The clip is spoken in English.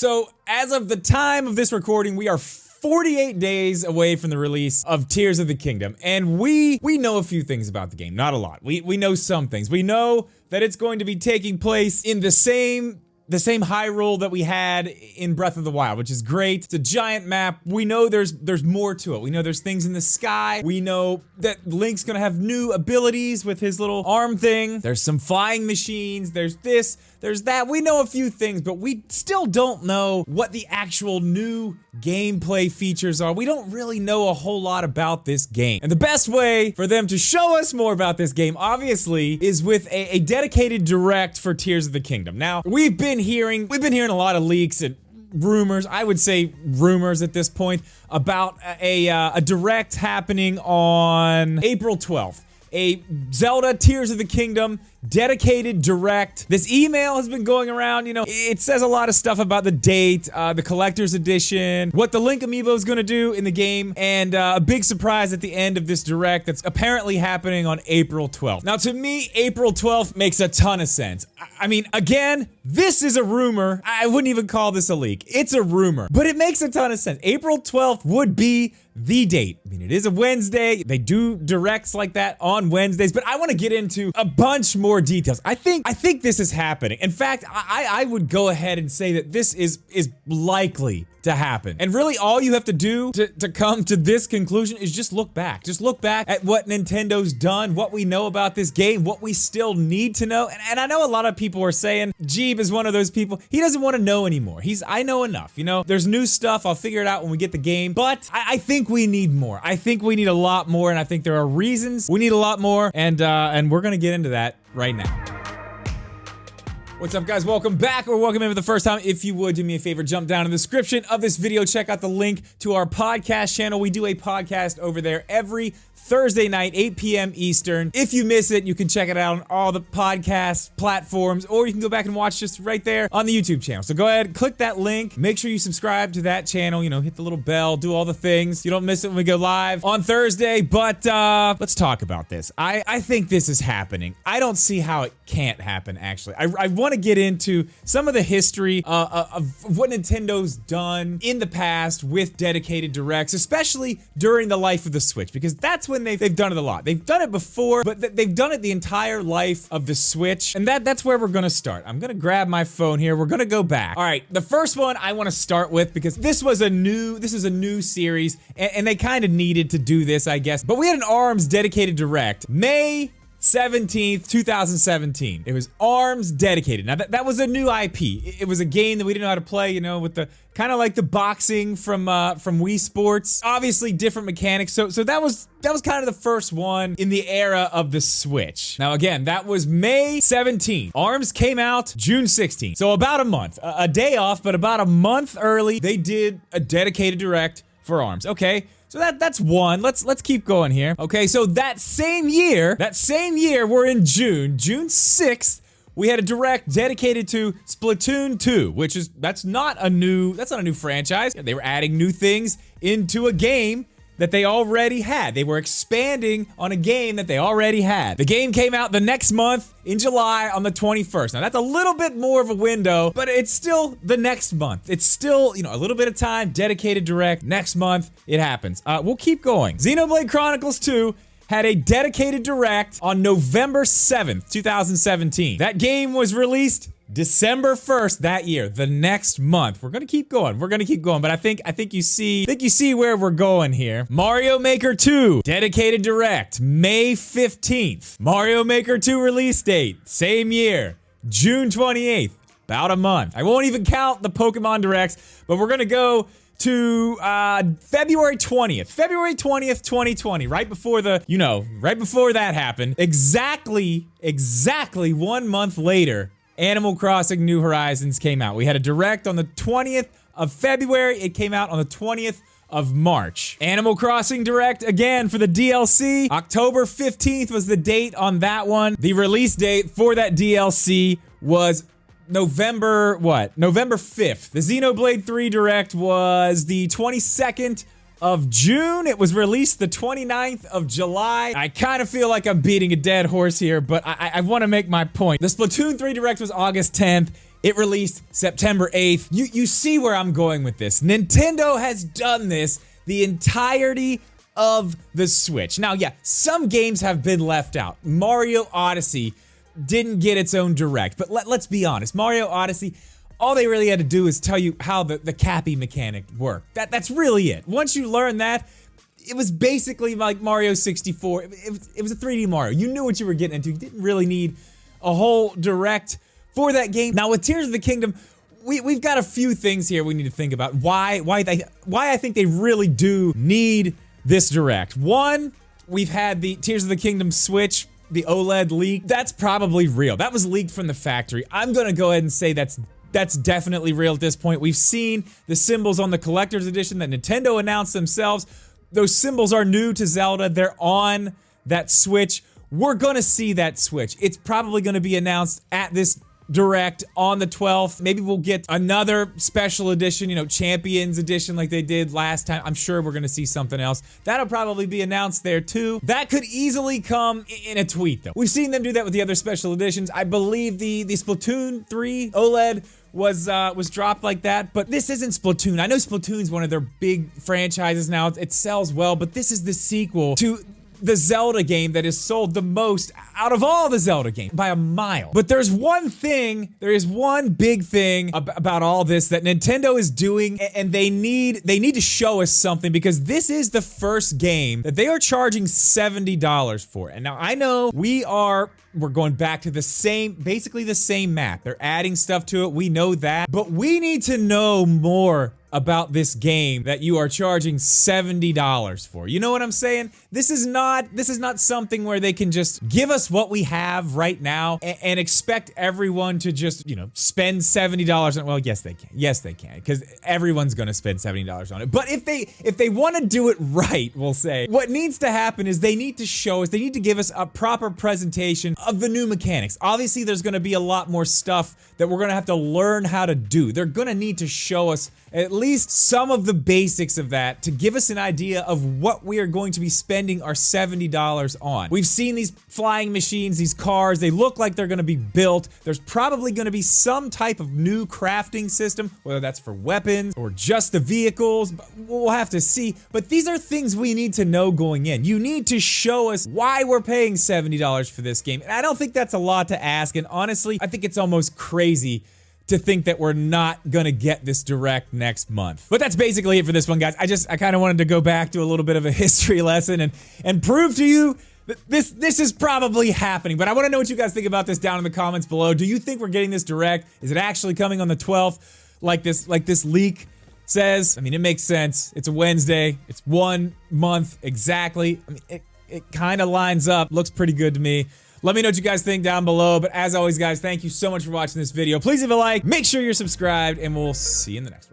So as of the time of this recording, we are 48 days away from the release of Tears of the Kingdom, and we know a few things about the game, not a lot. We know some things. We know that it's going to be taking place in the same Hyrule that we had in Breath of the Wild, which is great. It's a giant map. We know there's more to it. We know there's things in the sky. We know that Link's gonna have new abilities with his little arm thing. There's some flying machines. There's this, there's that. We know a few things, but we still don't know what the actual new gameplay features are. We don't really know a whole lot about this game. And the best way for them to show us more about this game, obviously, is with a dedicated direct for Tears of the Kingdom. Now, we've been hearing a lot of leaks and rumors, I would say rumors at this point, about a direct happening on April 12th. A Zelda Tears of the Kingdom dedicated direct. This email has been going around, you know, it says a lot of stuff about the date, the collector's edition, what the Link amiibo is gonna do in the game, and a big surprise at the end of this direct that's apparently happening on April 12th. Now, to me, April 12th makes a ton of sense. I mean, again, this is a rumor. I wouldn't even call this a leak. It's a rumor, but it makes a ton of sense. April 12th would be the date. I mean, it is a Wednesday. They do directs like that on Wednesdays, but I want to get into a bunch more details. I think this is happening. In fact, I would go ahead and say that this is likely to happen. And really all you have to do to come to this conclusion is just look back. Just look back at what Nintendo's done, what we know about this game, what we still need to know. And I know a lot of people are saying Jeeb is one of those people. He doesn't want to know anymore. I know enough, you know? There's new stuff. I'll figure it out when we get the game. But I think we need more. I think we need a lot more, and I think there are reasons we need a lot more, and we're gonna get into that right now. What's up, guys? Welcome back, or welcome in for the first time. If you would, do me a favor, jump down in the description of this video, check out the link to our podcast channel. We do a podcast over there every Thursday night, 8 p.m. Eastern. If you miss it, you can check it out on all the podcast platforms, or you can go back and watch just right there on the YouTube channel. So go ahead, click that link, make sure you subscribe to that channel, you know, hit the little bell, do all the things. You don't miss it when we go live on Thursday, but let's talk about this. I think this is happening. I don't see how it can't happen, actually. I want to get into some of the history of what Nintendo's done in the past with dedicated directs, especially during the life of the Switch, because that's when they've done it a lot. They've done it before, but they've done it the entire life of the Switch, and that's where we're gonna start. I'm gonna grab my phone here. We're gonna go back. All right, the first one I want to start with, because this is a new series, and they kind of needed to do this, I guess. But we had an ARMS dedicated direct, May 17th, 2017. It was ARMS dedicated. Now that was a new IP. It was a game that we didn't know how to play, you know, with the kind of like the boxing from Wii Sports. Obviously different mechanics. So that was kind of the first one in the era of the Switch. Now again, that was May 17th. ARMS came out June 16th. So about a month, a day off, but about a month early, they did a dedicated direct for ARMS. Okay. So that's one. Let's keep going here. Okay, so that same year, we're in June 6th, we had a direct dedicated to Splatoon 2, which is that's not a new franchise. They were adding new things into a game that they already had. They were expanding on a game that they already had. The game came out the next month in July on the 21st. Now that's a little bit more of a window, but it's still the next month. It's still, you know, a little bit of time, dedicated direct. Next month, it happens. We'll keep going. Xenoblade Chronicles 2 had a dedicated direct on November 7th, 2017. That game was released December 1st that year, the next month. We're gonna keep going. But I think you see where we're going here. Mario Maker 2, dedicated direct, May 15th. Mario Maker 2 release date, same year, June 28th, about a month. I won't even count the Pokemon directs, but we're gonna go to February 20th, 2020, right before that happened. Exactly 1 month later, Animal Crossing New Horizons came out. We had a direct on the 20th of February. It came out on the 20th of March. Animal Crossing direct again for the DLC. October 15th was the date on that one. The release date for that DLC was November 5th. The Xenoblade 3 direct was the 22nd of June. It was released the 29th of July. I kind of feel like I'm beating a dead horse here, but I want to make my point. The Splatoon 3 direct was August 10th. It released September 8th. You see where I'm going with this. Nintendo has done this the entirety of the Switch. Now, yeah, some games have been left out. Mario Odyssey didn't get its own direct, but let's be honest. Mario Odyssey, all they really had to do is tell you how the Cappy mechanic worked. That's really it. Once you learn that, it was basically like Mario 64. It was a 3D Mario. You knew what you were getting into. You didn't really need a whole direct for that game. Now with Tears of the Kingdom, we've got a few things here we need to think about. Why I think they really do need this direct. One, we've had the Tears of the Kingdom Switch, the OLED leak. That's probably real. That was leaked from the factory. I'm gonna go ahead and say that's definitely real at this point. We've seen the symbols on the collector's edition that Nintendo announced themselves. Those symbols are new to Zelda. They're on that Switch. We're gonna see that Switch. It's probably gonna be announced at this direct on the 12th. Maybe we'll get another special edition, you know, Champions edition like they did last time. I'm sure we're gonna see something else. That'll probably be announced there too. That could easily come in a tweet though. We've seen them do that with the other special editions. I believe the Splatoon 3 OLED was dropped like that, but this isn't Splatoon. I know Splatoon's one of their big franchises now. It sells well, but this is the sequel to the Zelda game that is sold the most out of all the Zelda games by a mile. But there is one big thing about all this that Nintendo is doing, and they need to show us something, because this is the first game that they are charging $70 for. And now I know we're going back to basically the same map. They're adding stuff to it, we know that, but we need to know more about this game that you are charging $70 for. You know what I'm saying? This is not something where they can just give us what we have right now and expect everyone to just, you know, spend $70 on. Well, yes they can. Yes they can, because everyone's gonna spend $70 on it. But if they want to do it right, we'll say, what needs to happen is they need to show us, they need to give us a proper presentation of the new mechanics. Obviously, there's gonna be a lot more stuff that we're gonna have to learn how to do. They're gonna need to show us at least some of the basics of that to give us an idea of what we are going to be spending our $70 on. We've seen these flying machines, these cars, they look like they're gonna be built. There's probably gonna be some type of new crafting system, whether that's for weapons or just the vehicles, we'll have to see. But these are things we need to know going in. You need to show us why we're paying $70 for this game. And I don't think that's a lot to ask, and honestly, I think it's almost crazy to think that we're not gonna get this direct next month. But that's basically it for this one, guys. I kind of wanted to go back to a little bit of a history lesson and prove to you that this is probably happening. But I want to know what you guys think about this down in the comments below. Do you think we're getting this direct? Is it actually coming on the 12th like this leak says? I mean, it makes sense. It's a Wednesday. It's 1 month exactly. I mean, it kind of lines up. Looks pretty good to me. Let me know what you guys think down below, but as always, guys, thank you so much for watching this video. Please leave a like, make sure you're subscribed, and we'll see you in the next one.